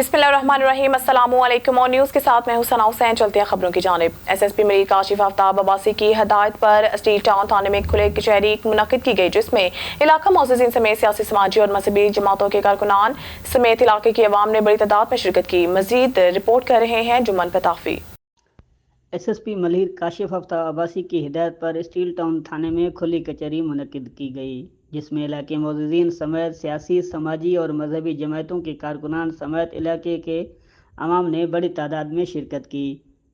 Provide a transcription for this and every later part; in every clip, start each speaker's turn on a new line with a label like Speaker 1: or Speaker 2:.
Speaker 1: बिस्मिल्लाहिर्रहमानिर्रहीम। अस्सलामुअलैकुम। और न्यूज़ के साथ मैं हूं सना हुसैन। चलते हैं खबरों की जानिब। एसएसपी मलिर काशिफ आफ्ताब अब्बासी की हदायत पर स्टील टाउन थाने में खुले कचहरी मुनक्किद की गई, जिसमें इलाका मोअज़्ज़िज़ीन समेत सियासी, समाजी और मजहबी जमातों के कारकुनान समेत इलाके की अवाम ने बड़ी तादाद में शिरकत की। मजीद रिपोर्ट कर रहे हैं जुम्मन पताफी।
Speaker 2: एसएसपी मलिर काशिफ आफ्ताब अब्बासी की हिदायत पर स्टील टाउन थाने में खुली कचहरी मुनक्किद की गई, जिसमें इलाके मोअज़्ज़िज़ीन समेत सियासी, समाजी और मजहबी जमातों के कारकुनान समेत इलाके के अवाम ने बड़ी तादाद में शिरकत की।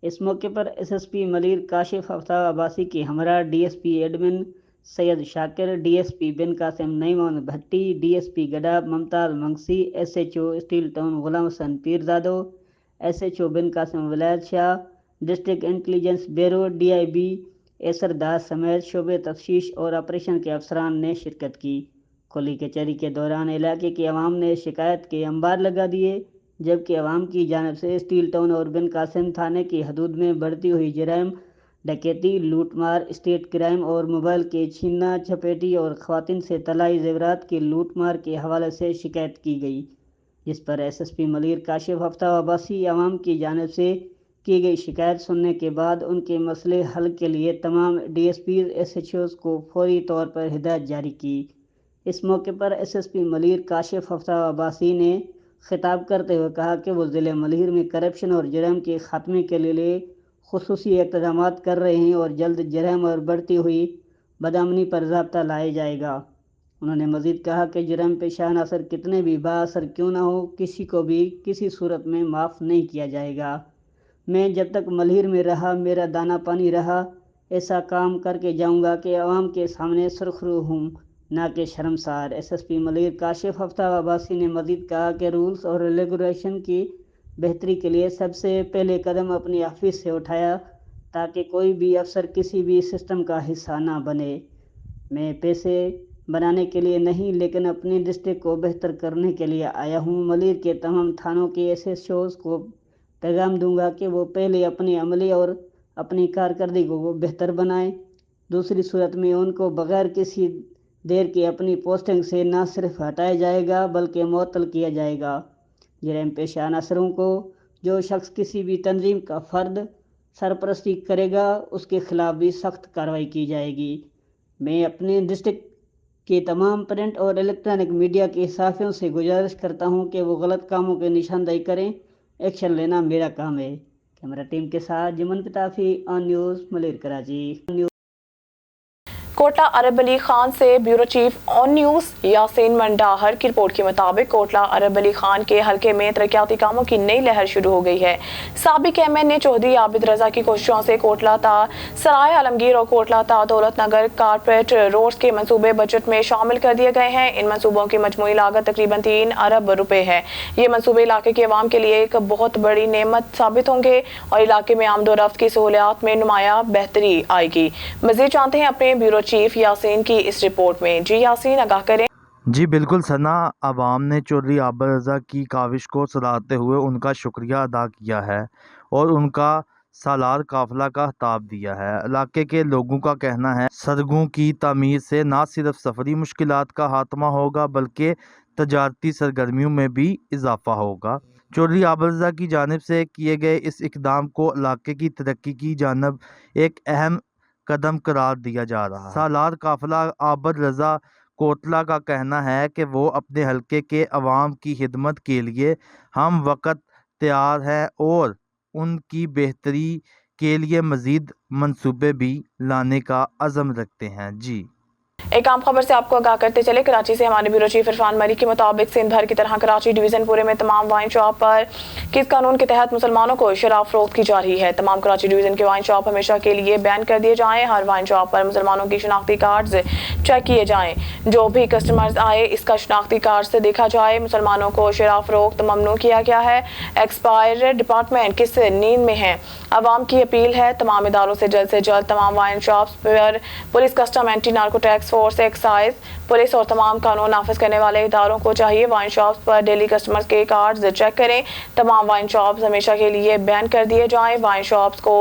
Speaker 2: इस मौके पर एसएसपी मलिर काशिफ आफ्ताब अब्बासी की हमरा DSP admin Syed Shakir, DSP Bin Qasim Nauman Bhatti, DSP Gadap Mumtaz Magsi, SHO steel town Ghulam Hasan Pirzado, SHO Bin Qasim Vilayat Shah, district intelligence bureau DIB Asar Das समेत शोबे तफ्तीश और ऑपरेशन के अफसरान ने शिरकत की। खुली कचहरी के दौरान इलाके की आवाम ने शिकायत के अंबार लगा दिए, जबकि आवाम की जानिब से स्टील टाउन और बिन कासिम थाने की हदूद में बढ़ती हुई जराइम, डकैती, लूटमार, स्टेट क्राइम और मोबाइल के छीनना झपेटी और ख़वातीन से तलाई ज़ेवरात की लूटमार के हवाले से शिकायत की गई, जिस पर एसएसपी मलिर काशिफ आफ्ताब अब्बासी आवाम की जानिब से की गई शिकायत सुनने के बाद उनके मसले हल के लिए तमाम डीएसपीज एसएचओज को फौरी तौर पर हिदायत जारी की। इस मौके पर एसएसपी मलिर काशिफ आफ्ताब अब्बासी ने खिताब करते हुए कहा कि वो ज़िले मलिर में करप्शन और जराइम के खात्मे के लिए खुसूसी इक़दाम कर रहे हैं और जल्द जराइम और बढ़ती हुई बदअमनी पर ज़ाब्ता लाया जाएगा। उन्होंने मज़ीद कहा कि जराइम पेशा अनासर कितने भी बाअसर क्यों ना हो, किसी को भी किसी सूरत में माफ़ नहीं किया जाएगा। मैं जब तक मलिर में रहा, मेरा दाना पानी रहा, ऐसा काम करके जाऊंगा कि आवाम के सामने सुरखरू हूँ, ना कि शर्मसार। एसएसपी मलिर काशिफ आफ्ताब अब्बासी ने मज़ीद कहा कि रूल्स और रेगुलेशन की बेहतरी के लिए सबसे पहले कदम अपनी ऑफिस से उठाया, ताकि कोई भी अफसर किसी भी सिस्टम का हिस्सा ना बने। मैं पैसे बनाने के लिए नहीं, लेकिन अपनी डिस्ट्रिक्ट को बेहतर करने के लिए आया हूँ। मलिर के तमाम थानों के एसएचओज को पैगाम दूंगा कि वो पहले अपनी अमली और अपनी कारकर्दगी को बेहतर बनाएं, दूसरी सूरत में उनको बगैर किसी देर के अपनी पोस्टिंग से न सिर्फ हटाया जाएगा बल्कि मुअत्तल किया जाएगा। जराइम पेशा अनासरों को जो शख्स किसी भी तंजीम का फ़र्द सरपरस्ती करेगा, उसके खिलाफ भी सख्त कार्रवाई की जाएगी। मैं अपने डिस्ट्रिक्ट के तमाम प्रिंट और इलेक्ट्रॉनिक मीडिया के सहाफ़ियों से गुजारिश करता हूँ कि वो गलत कामों की निशानदेही करें। एक्शन लेना मेरा काम है। कैमरा टीम के साथ जुम्मन पताफी, ऑन न्यूज़ मलिर कराची।
Speaker 1: कोटला अरब अली खान से bureau chief on news Yasin Mandahar की रिपोर्ट के मुताबिक कोटला अरब अली खान के हल्के में तरक्याती कामों की नई लहर शुरू हो गई है। साबिक एमएन ने चौधरी आबिद रजा की कोशिशों से कोटला ता सराय आलमगीर और कोटला ता दौलत नगर कारपेट रोड्स के मंसूबे बजट में शामिल कर दिए गए हैं। इन मंसूबों की मजमूई लागत तकरीबन 3 अरब रुपए है। ये मंसूबे इलाके के अवाम के लिए एक बहुत बड़ी नेमत साबित होंगे और इलाके में आमदोरफ्त की सहूलियात में नुमाया बेहतरी आएगी। मजीद जानते हैं अपने ब्यूरो चीफ यासीन की इस रिपोर्ट में। जी यासीन, आगाह करें।
Speaker 3: जी बिल्कुल सना, आवाम ने चौधरी आबिद रजा की काविश को सराहते हुए उनका शुक्रिया अदा किया है और उनका सालार काफिला का खिताब दिया है। इलाके के लोगों का कहना है सड़कों की तामीर से न सिर्फ सफरी मुश्किलात का खात्मा होगा बल्कि तजारती सरगर्मियों में भी इजाफा होगा। चौधरी आबिद रजा की जानिब से किए गए इस इकदाम को इलाके की तरक्की की जानब एक अहम कदम करार दिया जा रहा है। सालार काफिला आबिद रजा कोटला का कहना है कि वो अपने हल्के के अवाम की खिदमत के लिए हम वक्त तैयार है और उनकी बेहतरी के लिए मज़ीद मंसूबे भी लाने का अज़म रखते हैं। जी
Speaker 1: एक आम खबर से आपको आगाह करते चले। कराची से हमारे ब्यूरो चीफ इरफान मरी के मुताबिक सिंध भर की तरह कराची डिवीजन पूरे में तमाम वाइन शॉप पर किस कानून के तहत मुसलमानों को शराब फरोख्त की जा रही है। तमाम कराची डिवीजन के वाइन शॉप हमेशा के लिए बैन कर दिए जाएं। हर वाइन शॉप पर मुसलमानों की शनाख्ती कार्ड्स चेक किए जाएं। जो भी कस्टमर्स आए इसका शनाख्ती कार्ड से देखा जाए। मुसलमानों को शराब फरोख्त ममनू किया गया है। एक्सपायर डिपार्टमेंट किस नींद में है। अवाम की अपील है तमाम इदारों से जल्द तमाम वाइन शॉप्स पर police, custom, anti narco tax force, excise police और तमाम कानून नाफिज करने वाले इदारों को चाहिए वाइन शॉप्स पर डेली कस्टमर्स के कार्ड्स चेक करें। तमाम वाइन शॉप्स हमेशा के लिए बैन कर दिए जाएं। वाइन शॉप्स को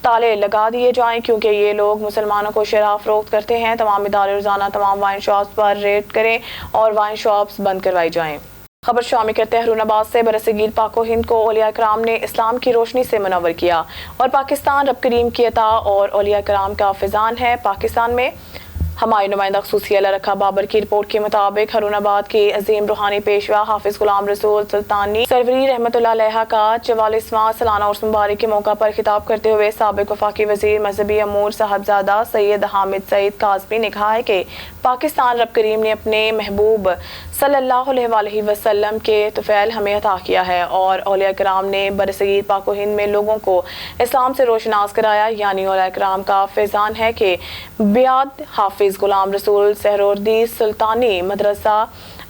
Speaker 1: ताले लगा दिए जाएं क्योंकि ये लोग मुसलमानों को शराब फरोख्त करते हैं। तमाम इदारे रोजाना तमाम वाइन शॉप्स पर रेड करें और वाइन शॉप्स बंद करवाई जाएं। खबर शामिल करते हैं हरूनाबाद से। बरसगीर पाको हिंद को औलिया कराम ने इस्लाम की रोशनी से मुनव्वर किया और पाकिस्तान रब करीम की अता और औलिया कराम का फिजान है। पाकिस्तान में हमारे नुमाइंदा खसूसी अल्लाह रखा बाबर की रिपोर्ट के मुताबिक हरूनाबाद के अजीम रूहानी पेशवा हाफिज गुलाम रसूल सुल्तानी सरवरी रहमतुल्लाह अलैहा का 44वां सालाना उर्स मुबारक के मौका पर खिताब करते हुए साबिक वफाकी वजीर मजहबी अमूर साहबजादा सैयद हामिद सईद काज़मी ने कहा है कि पाकिस्तान रब करीम ने अपने महबूब सल्लल्लाहु अलैहि वसल्लम के तुफैल हमें अता किया है और औलिया कराम ने बरसगीर पाको हिंद में लोगों को इस्लाम से रोशनास कराया। यानी औलिया कराम का फैज़ान है कि बियाद हाफिज गुलाम रसूल सहरोर्दी सुल्तानी मदरसा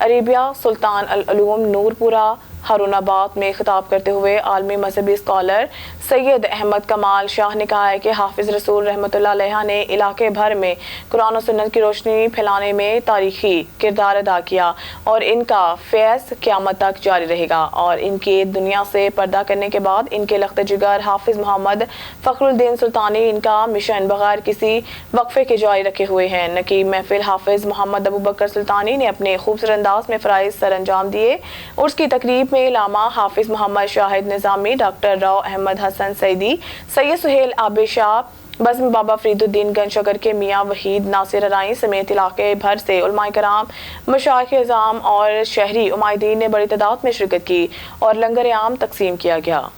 Speaker 1: अरेबिया सुल्तान अल उलूम नूरपुरा हरूनाबाद में खिताब करते हुए आलमी मजहबी स्कॉलर सैयद अहमद कमाल शाह ने कहा है कि हाफिज रसूल रहमतुल्लाह अलैहा ने इलाके भर में कुरान और सुन्नत की रोशनी फैलाने में तारीखी किरदार अदा किया और इनका फैज़ क़यामत तक जारी रहेगा और इनके दुनिया से पर्दा करने के बाद इनके लख्त जिगर हाफिज मोहम्मद फ़खरुद्दीन सुल्तानी इनका मिशन बगैर किसी वक्फे के जारी रखे हुए हैं। नकीब महफिल हाफिज मोहम्मद अबू बकर सुल्तानी ने अपने खूबसूरत अंदाज में फ़राइज़ सर अंजाम दिए। उसकी तकरीब में इलामा हाफिज मोहम्मद शाहिद निज़ामी, डॉक्टर राव अहमद हसन सईदी, सैयद सुहेल आबिद शाह, बज़्म बाबा फरीदुद्दीन गंजशकर के मियाँ वहीद नासिर अराई समेत इलाके भर से उलमाए कराम, मशाइख इज़ाम और शहरी उमायदीन ने बड़ी तादाद में शिरकत की और लंगर आम तकसीम किया गया।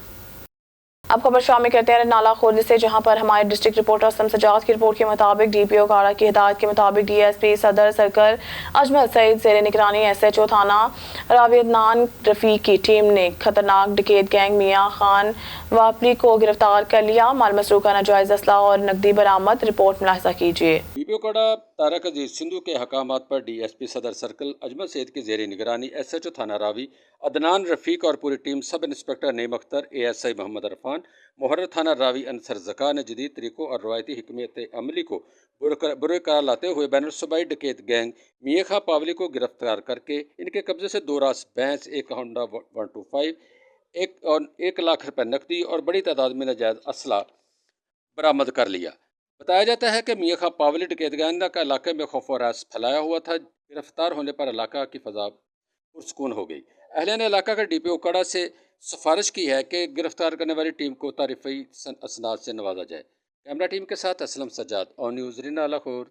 Speaker 1: अब खबर शामिल करते हैं नाला खुर्द से, जहां पर हमारे डिस्ट्रिक्ट रिपोर्टर असलम सजाद की रिपोर्ट के मुताबिक डीपीओ काड़ा की हिदायत के मुताबिक डीएसपी सदर सर्कल अजमल सईद ज़ेर निगरानी एसएचओ थाना रावी अदनान रफीक की टीम ने खतरनाक डकैत गैंग मियां खान वापली को गिरफ्तार कर लिया। माल मसरूका नाजायज असला और नकदी बरामद। रिपोर्ट मुलाहिजा कीजिए।
Speaker 4: डीपीओ काड़ा तारक अजीज सिंधु के हकामात पर डीएसपी सदर सर्कल अजमल सईद की ज़ेर निगरानी एसएचओ थाना रावी अदनान रफीक और पूरी team sub inspector Naeem Akhtar, ASI Mohammad Irfan, मुहर्रर थाना रावी अंसर ज़का ने जदीद तरीक़ों और रवायती हिकमत अमली को बुरे करार लाते हुए बैनुल-सूबाई डकैत गैंग मियां खां पावली को गिरफ्तार करके इनके कब्जे से 2 रास भैंस, एक होंडा 125, और 1 लाख रुपए नकदी और बड़ी तादाद में नाजायज असला बरामद कर लिया। बताया जाता है कि मियां खां पावली डकैत गैंग का इलाके में खौफ और रास फैलाया हुआ था। गिरफ्तार होने पर इलाका की फ़ज़ा पुरसकून हो गई। अहलिया ने इलाका के डीपीओ काड़ा से सिफारिश की है कि गिरफ्तार करने वाली टीम को तारीफ़ी असनाद से नवाजा जाए। कैमरा टीम के साथ असलम सज्जाद, ऑन न्यूज़ रिना लाहौर।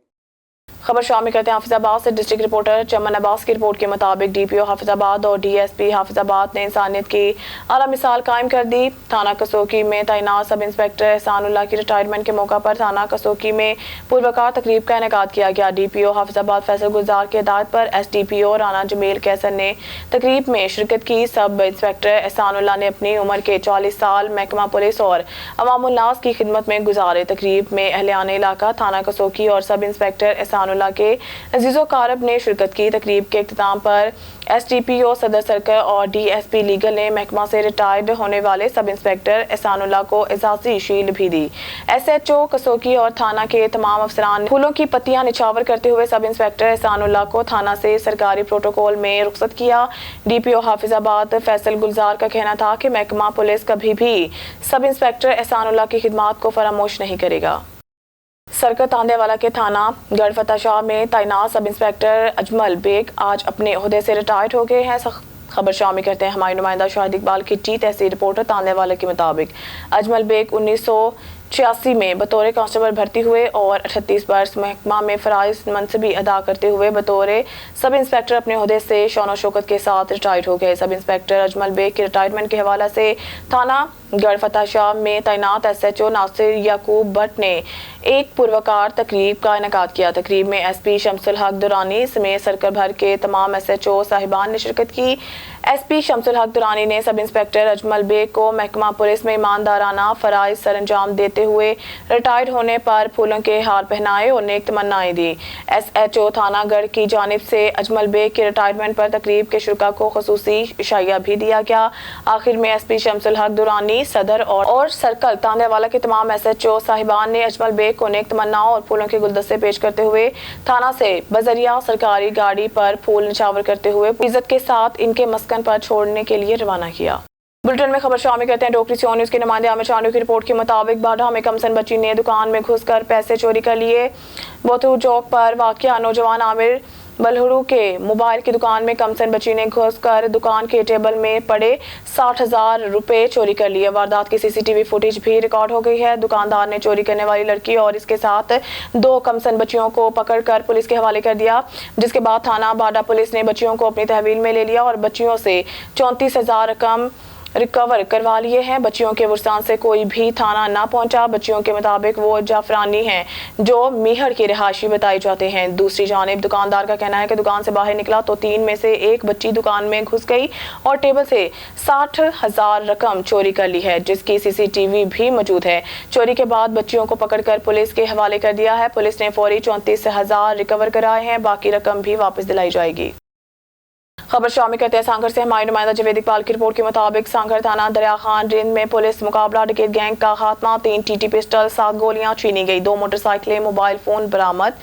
Speaker 1: खबर शामिल करते हैं हाफिजाबाद से। डिस्ट्रिक्ट रिपोर्टर चमन अब्बास की रिपोर्ट के मुताबिक डीपीओ हाफिजाबाद और डीएसपी हाफिजाबाद ने इंसानियत की आला मिसाल कायम कर दी। थाना कसोकी में तैनात सब इंस्पेक्टर एहसानुल्लाह की रिटायरमेंट के मौका पर थाना कसोकी में पुरवकार तकरीब का इनेकाद किया गया। डीपीओ हाफिजाबाद फैसल गुलजार की हिदायत पर एसडीपीओ राना जमील कैसर ने तकरीब में शिरकत की। सब इंस्पेक्टर एहसानुल्लाह ने अपनी उम्र के 40 साल महकमा पुलिस और अवामुन्नास की खिदमत में गुजारे। तकरीब में अहलियान इलाका, थाना कसोकी और सब इंस्पेक्टर एहसानुल्लाह के अजीजो कारब ने शिरकत की। तकरीब के इख्तिताम पर एसडीपीओ सदर सर्कल और डीएसपी लीगल ने महकमा से रिटायर्ड होने वाले सब इंस्पेक्टर एहसानुल्लाह को एजाजी शील्ड भी दी। एसएचओ कसोकी और थाना के तमाम अफसरान ने फूलों की पत्तियां निछावर करते हुए सब इंस्पेक्टर एहसानुल्लाह को थाना से सरकारी प्रोटोकॉल में रुखसत किया। डीपीओ हाफिजाबाद फैसल गुलजार का कहना था कि महकमा पुलिस कभी भी सब इंस्पेक्टर एहसानुल्लाह की खिदमत को फरामोश नहीं करेगा। सर्कल तांदेवाला के थाना गढ़फता शाह में तैनात सब इंस्पेक्टर अजमल बेग आज अपने ओहदे से रिटायर्ड हो गए हैं। खबर शामिल करते हैं हमारे नुमाइंदा शाहिद इकबाल की टी तहसील रिपोर्टर तांदेवाला के मुताबिक अजमल बेग 1986 में बतौर कांस्टेबल भर्ती हुए और 38 वर्ष महकमा में फ़राइज़ मनसबी अदा करते हुए बतौर सब इंस्पेक्टर अपने ओहदे से शान शौकत के साथ रिटायर्ड हो गए। सब इंस्पेक्टर अजमल बेग के रिटायरमेंट के हवाले से थाना गढ़फता शाह में तैनात एसएचओ नासिर याकूब भट्ट ने एक पुरवकार तकरीब का इनेकाद किया। तकरीब में एसपी शमसुल हक दुरानी समेत सर्कल भर के तमाम एसएचओ साहिबान ने शिरकत की। एसपी शमसुल हक दुरानी ने सब इंस्पेक्टर अजमल बेग को महकमा पुलिस में ईमानदाराना फ़राइज़ सर अंजाम देते हुए रिटायर्ड होने पर फूलों के हार पहनाए और नेक तमन्नाएं दी। एसएचओ थानागढ़ की जानिब से अजमल बेग के रिटायरमेंट पर तकरीब के शुरका को खसूसी इशाया भी दिया गया। आखिर में एसपी शमसुल हक दुरानी, सदर और सर्कल तांदेवाला के तमाम एसएचओ साहिबान ने अजमल बेग को नेक तमन्नाओं और फूलों के गुलदस्ते पेश करते हुए थाना से बजरिया सरकारी गाड़ी पर फूल निछावर करते हुए इज्जत के साथ इनके मस्कन पर छोड़ने के लिए रवाना किया। बुलेटिन में खबर शामिल करते हैं डोकरी से न्यूज़ के नुमाइंदे आमिर चांडू की रिपोर्ट के मुताबिक बाढ़ा में कमसन बच्ची ने दुकान में घुसकर पैसे चोरी कर लिए। बोतू चौक पर वाक़या नौजवान आमिर बलहुरू के मोबाइल की दुकान में कमसन बच्ची ने घुसकर दुकान के टेबल में पड़े 60,000 रुपए चोरी कर लिए। वारदात की सीसीटीवी फुटेज भी रिकॉर्ड हो गई है। दुकानदार ने चोरी करने वाली लड़की और इसके साथ 2 कमसन बच्चियों को पकड़कर पुलिस के हवाले कर दिया, जिसके बाद थाना बाडा पुलिस ने बच्चियों को अपनी तहवील में ले लिया और बच्चियों से 34,000 रकम रिकवर करवा लिए हैं। बच्चियों के वरसान से कोई भी थाना ना पहुंचा। बच्चियों के मुताबिक वो जाफरानी हैं जो मीहड़ की रिहायशी बताए जाते हैं। दूसरी जानिब दुकानदार का कहना है कि दुकान से बाहर निकला तो 3 में से एक बच्ची दुकान में घुस गई और टेबल से 60,000 रकम चोरी कर ली है, जिसकी सीसीटीवी भी मौजूद है। चोरी के बाद बच्चियों को पकड़कर पुलिस के हवाले कर दिया है। पुलिस ने फौरी 34,000 रिकवर कराए हैं, बाकी रकम भी वापस दिलाई जाएगी। खबर शामिल करते हैं सांगड़ से। हमारे नुमाइंदा जावेद इकबाल की रिपोर्ट के मुताबिक सांगड़ थाना दरिया खान रेंज में पुलिस मुकाबला डकैत गैंग का खात्मा। 3 टीटी पिस्टल, 7 गोलियां छीनी गई, 2 मोटरसाइकिलें, मोबाइल फोन बरामद।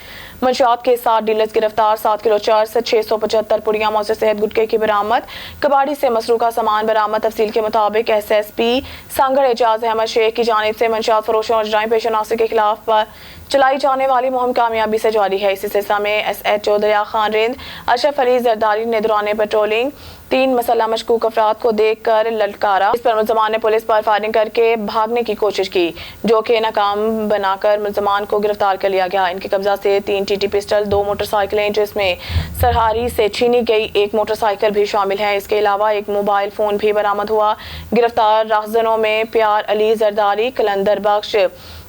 Speaker 1: मंशियात के 7 डीलर्स गिरफ्तार, 7 किलो चर्स, 675 पुड़िया मौसे सेहत गुटके की बरामद। कबाड़ी से मसरूका सामान बरामद। तफसील के मुताबिक SSP सांगड़ एजाज अहमद शेख की जानिब से मंशियात फरोशों और जराइम पेशनासी के खिलाफ पर चलाई जाने वाली मुहिम कामयाबी से जारी है। इसी सिलसिले में SHO दरिया खान रेंज अशरफ अली जरदारी ने दौरान पेट्रोलिंग 3 मसला मशकूक अफराद को देख कर ललकारा। इस पर मुलजमान ने पुलिस पर फायरिंग करके भागने की कोशिश की, जो कि नाकाम बनाकर मुलजमान को गिरफ्तार कर लिया गया। इनके कब्जा से 3 टीटी पिस्टल, 2 मोटरसाइकिलें जिसमें सरहारी से छीनी गई 1 मोटरसाइकिल भी शामिल है। इसके अलावा 1 मोबाइल फोन भी बरामद हुआ। गिरफ्तार राहजनों में प्यार अली जरदारी, कलंदर बख्श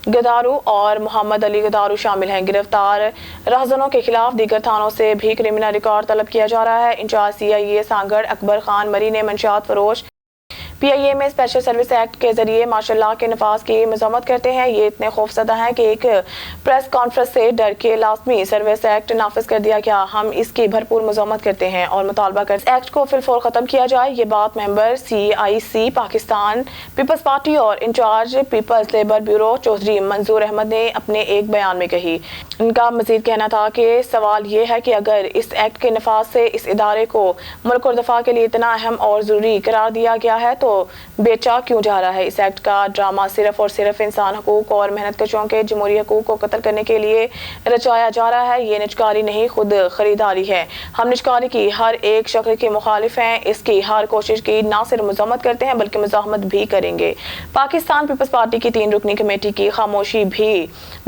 Speaker 1: गदारू और मोहम्मद अली गदारू शामिल हैं। गिरफ्तार राहजनों के खिलाफ दीगर थानों से भी क्रिमिनल रिकॉर्ड तलब किया जा रहा है। इंचार्ज CIA सांगड़ अकबर खान मरी ने मंशियात फरोश PIA में स्पेशल सर्विस एक्ट के जरिए माशाल्लाह के नफाज की मजम्मत करते हैं। ये इतने खौफजदा हैं कि एक प्रेस कॉन्फ्रेंस से डर के लाजमी सर्विस एक्ट नाफिज कर दिया गया। हम इसकी भरपूर मजम्मत करते हैं और मुतालबा कर एक्ट को फिलफौर खत्म किया जाए। ये बात member CIC Pakistan peoples party और incharge peoples labour bureau Chaudhry Manzoor Ahmed ने अपने एक बयान में कही। इनका मजीद कहना था कि सवाल ये है कि अगर इस एक्ट के नफाज से इस इदारे को मुल्क और दफा के लिए इतना अहम और ज़रूरी करार दिया गया है तो बेचा क्यों जा रहा है। इस एक्ट का ड्रामा सिर्फ और सिर्फ इंसान हकूक और मेहनत कशों के जमहूरी हकूक को कत्ल करने के लिए रचाया जा रहा है। ये निजकारी नहीं, खुद खरीदारी है। हम निजकारी की हर एक शक्ल के मुखालिफ हैं। इसकी हर कोशिश की ना सिर्फ मजम्मत करते हैं बल्कि मज़ाहमत भी करेंगे। पाकिस्तान पीपल्स पार्टी की 3 रुकनी कमेटी की खामोशी भी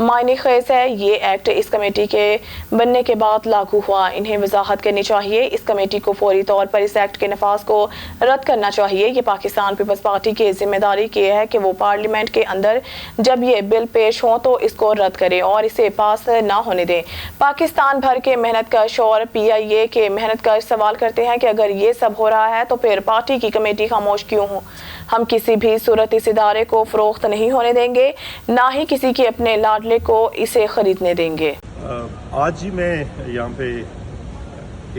Speaker 1: मायने खेज है। ये एक्ट इस कमेटी के बनने के बाद लागू हुआ। इन्हें वजाहत करनी चाहिए। इस कमेटी को फौरी तौर पर इस एक्ट के नफाज को रद्द करना चाहिए। ये पाकिस्तान पीपल्स पार्टी की जिम्मेदारी की है कि वो पार्लियामेंट के अंदर जब ये बिल पेश हो तो इसको रद्द करें और इसे पास ना होने दें। पाकिस्तान भर के मेहनत कश और PIA के मेहनत कश सवाल करते हैं कि अगर ये सब हो रहा है तो फिर पार्टी की कमेटी खामोश क्यों हो। हम किसी भी सूरत इस इदारे को फरोख्त नहीं होने देंगे, ना ही किसी के अपने लाडले को इसे खरीदने देंगे।
Speaker 5: आज ही मैं यहाँ पे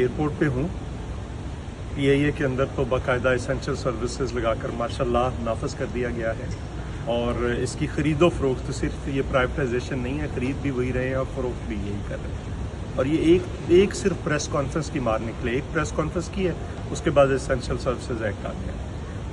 Speaker 5: एयरपोर्ट पे हूँ। PIA के अंदर तो बाकायदा एसेंशियल सर्विसेज लगाकर माशाल्लाह नाफिज कर दिया गया है और इसकी ख़रीदो फ़रोख्त सिर्फ ये प्राइवेटाइजेशन नहीं है, ख़रीद भी वही रहे हैं और फ़रोख्त भी यही कर रहे हैं। और ये एक सिर्फ प्रेस कॉन्फ्रेंस की मार निकले, एक प्रेस कॉन्फ्रेंस की है, उसके बाद एसेंशियल सर्विसेज एक्ट आ गया।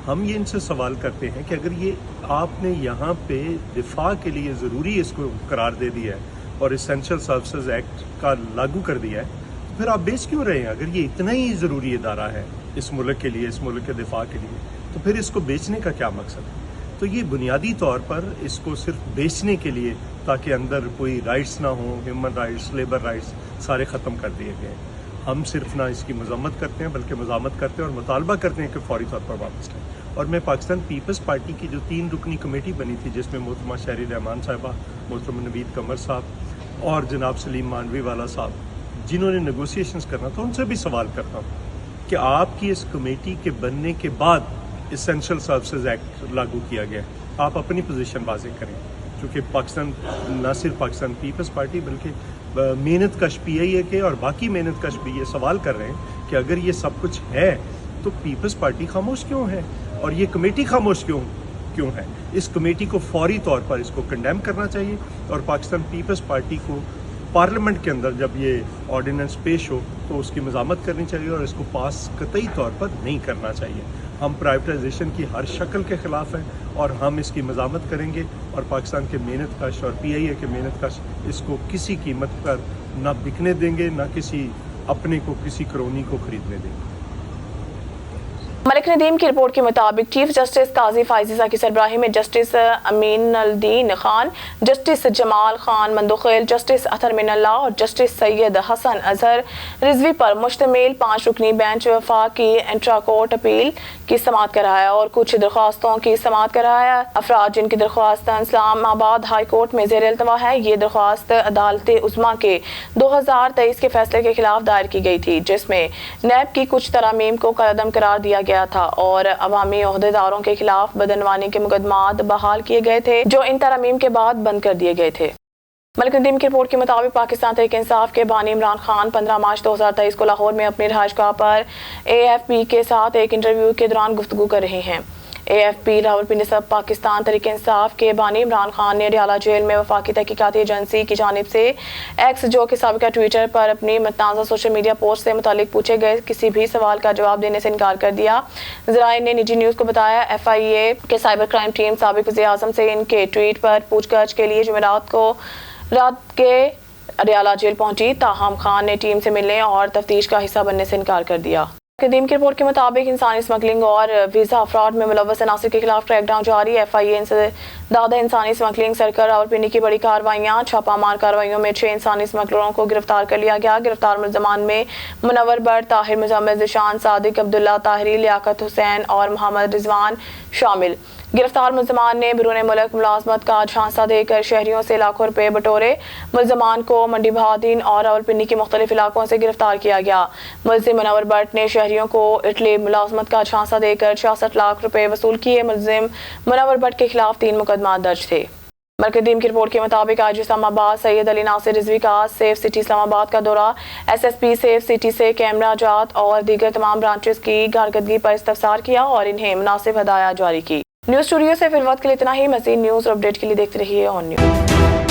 Speaker 5: हम ये इनसे सवाल करते हैं कि अगर ये आपने यहाँ पे दिफा के लिए ज़रूरी इसको करार दे दिया है और एसेंशियल सर्विसेज एक्ट का लागू कर दिया है, फिर आप बेच क्यों रहे हैं? अगर ये इतना ही ज़रूरी इदारा है इस मुल्क के लिए, इस मुल्क के दिफा के लिए, तो फिर इसको बेचने का क्या मकसद है? तो ये बुनियादी तौर पर इसको सिर्फ बेचने के लिए, ताकि अंदर कोई राइट्स ना हो, ह्यूमन राइट्स, लेबर राइट्स सारे ख़त्म कर दिए गए। हम सिर्फ ना इसकी मजम्मत करते हैं बल्कि मज़ामत करते हैं और मुतालबा करते हैं कि फौरी तौर पर वापस लें। और मैं पाकिस्तान पीपल्स पार्टी की जो 3 रुकनी कमेटी बनी थी, जिसमें मोहतरमा शहरी रहमान साहिबा, मोहतरमा नवीद कमर साहब और जनाब सलीम मानवी वाला साहब, जिन्होंने नेगोशिएशंस करना था, उनसे भी सवाल करता हूँ कि आपकी इस कमेटी के बनने के बाद एसेंशियल सर्विसेज एक्ट लागू किया गया, आप अपनी पोजीशन वाज़ेह करें। क्योंकि पाकिस्तान, न सिर्फ पाकिस्तान पीपल्स पार्टी बल्कि मेहनत कश PIA के और बाकी मेहनत कश भी ये सवाल कर रहे हैं कि अगर ये सब कुछ है तो पीपल्स पार्टी खामोश क्यों है और ये कमेटी खामोश क्यों है। इस कमेटी को फौरी तौर पर इसको कंडेम करना चाहिए और पाकिस्तान पीपल्स पार्टी को पार्लियामेंट के अंदर जब ये ऑर्डिनेंस पेश हो तो उसकी मज़ामत करनी चाहिए और इसको पास कतई तौर पर नहीं करना चाहिए। हम प्राइवेटाइजेशन की हर शक्ल के ख़िलाफ़ हैं और हम इसकी मज़ामत करेंगे और पाकिस्तान के मेहनत कश और PIA के मेहनत कश इसको किसी कीमत पर ना बिकने देंगे, ना किसी अपने को किसी करोनी को खरीदने देंगे।
Speaker 1: मलिक नदीम की रिपोर्ट के मुताबिक चीफ जस्टिस काजी फाइजीसा की सरबराही में justice Aminuddin Khan, justice Jamal Khan Mandokhail, justice Athar Minallah और जस्टिस सैयद हसन अजहर रिजवी पर मुश्तमिल 5 रुकनी बेंच वफाक की इंट्रा कोर्ट अपील की समाअत कराया और कुछ दरख्वास्तों की समाअत कराया। अफराद जिनकी दरख्वास्त इस्लामाबाद हाई कोर्ट में ज़ेर इल्तवा है, ये दरख्वास्त अदालत उज़्मा के 2023 के फैसले के खिलाफ दायर की गई थी, जिसमें नैब की कुछ तरामीम को कलअदम करार दिया गया था और अवामी ओहदेदारों के खिलाफ बदनवानी के मुकदमात बहाल किए गए थे, जो इन तरामीम के बाद बंद कर दिए गए थे। मलिक नदीम की रिपोर्ट के मुताबिक पाकिस्तान तहरीक इंसाफ के बानी इमरान खान 15 मार्च 2023 को लाहौर में अपनी रिहाइशगाह पर AFP के साथ एक इंटरव्यू के दौरान गुफ्तगू कर रहे हैं। AFP रावलपिंडी सब पाकिस्तान तहरीक इंसाफ के बानी इमरान खान ने रियाला जेल में वफाकी तहकीकाती एजेंसी की जानिब से एक्स जो के साबिका ट्विटर पर अपनी मतनाज़ा सोशल मीडिया पोस्ट से मुतालिक पूछे गए किसी भी सवाल का जवाब देने से इनकार कर दिया। ज़राए ने निजी न्यूज़ को बताया FIA के साइबर क्राइम टीम साबिक वज़ीर-ए-आज़म से इनके ट्वीट पर पूछताछ के लिए जुमेरात को रात के रियाला जेल पहुंची, ताहम खान ने टीम से मिलने और तफ्तीश का हिस्सा बनने से इनकार कर दिया। नदीम की रिपोर्ट के मुताबिक इंसानी स्मगलिंग और वीज़ा फ्रॉड में मुलव्वस अनासिर के खिलाफ क्रैकडाउन जारी। FIA दादा इंसानी स्मगलिंग सर्कल रावलपिंडी की बड़ी कार्रवाइयाँ। छापामार कार्रवाइयों में 6 इंसानी स्मगलरों को गिरफ्तार कर लिया गया। गिरफ्तार मुलजमान में मुनव्वर बट, ताहिर मुजम्मिल, ज़िशान सादिक, अब्दुल्ला ताहिरी, लियाकत हुसैन और मोहम्मद रिजवान शामिल। गिरफ्तार मुलजमान ने बिरून मुल्क मुलाजमत का झांसा देकर शहरियों से लाखों रुपए बटोरे। मुलजमान को मंडी बहादीन और रावलपिंडी के मुख्तलिफ इलाकों से गिरफ्तार किया गया। मुलजिम मुनव्वर बट ने शहरियों को इटली मुलाजमत का झांसा देकर 66 लाख रुपए वसूल किए। मुलजिम मुनव्वर बट के खिलाफ 3 मुकदमा दर्ज थे। मलिक नदीम की रिपोर्ट के मुताबिक आज इस्लामाबाद सैयद अली नासिर रिजवी का सेफ सिटी इस्लामाबाद का दौरा। SSP सेफ सिटी से कैमरा जात और दीगर तमाम ब्रांचेस की कारकर्दगी पर इस्तफसार किया और इन्हें मुनासिब हदायत जारी की। न्यूज़ स्टूडियो से फिर वक्त के लिए इतना ही। मज़ीद न्यूज़ और अपडेट के लिए देखते रहिए ऑन न्यूज़।